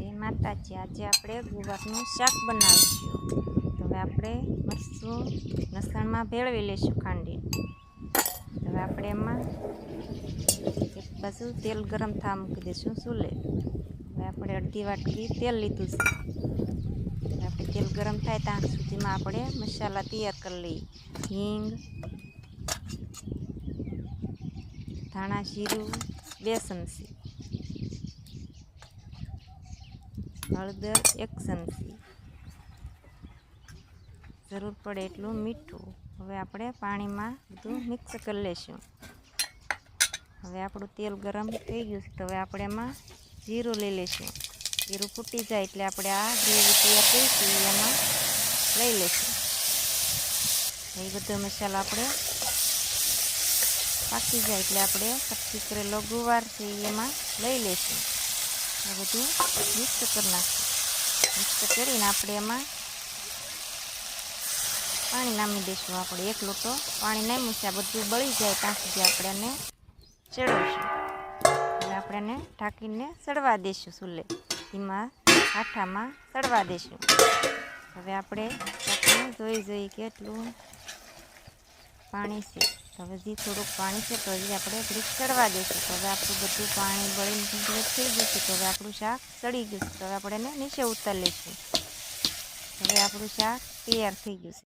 જય માતાજી। આજે આપણે ગુવારનું શાક બનાવીશું। તો હવે આપણે મરચું લસણમાં ભેળવી લઈશું ખાંડી। હવે આપણે એમાં એક બાજુ તેલ ગરમ થવા મૂકી દઈશું ચૂલે। હવે આપણે અડધી વાટકી તેલ લીધું છે। હવે આપણે તેલ ગરમ થાય ત્યાં સુધીમાં આપણે મસાલા તૈયાર કરી લઈએ। હિંગ, ધાણા જીરું 2 ચમચી, हळदर 1 चमची, जरूर पड़े एटलू मीठू। हवे आपणे पाणी में बधु मिक्स कर लेशुं। हवे आपणुं तेल गरम थई गयुं छे तो हवे आपणे एमां जीरुं लई लेशुं। जीरुं फूटी जाय एटले आपणे आ ग्रेवी तैयार करी छे एमां लई लेशुं। ए बधो मसाला आपणे पाकी जाय एटले आपणे कच्ची करेलो गुवार छे एमां लई लेशुं। आ बधुं मिक्स कर नाखीए। मिक्स करीने आपणे एमां पाणी नामी देशुं। आपणे 1 लोटो पाणी नाम्युं छे। आ बधुं बळी जाय त्यां सुधी आपणे एने चड़ावीशुं। हवे आपणे एने ढांकीने सड़वा देशुं चूले। धीमा हाठामां सड़वा देशुं। हवे आपणे जोई કેટલું पाणी छे। हवे जी थोड़ुंक पाणी छे तो हजी आपणे घડીक सड़वा देशुं। तो हवे आपणुं बधुं पाणी बळीने कम्प्लीट थई गयुं छे। तो हवे आपणुं शाक सड़ी गयुं छे। तो हवे आपणे एने नीचे उतारी लईशुं। हवे आपणुं शाक तैयार थई गयुं छे।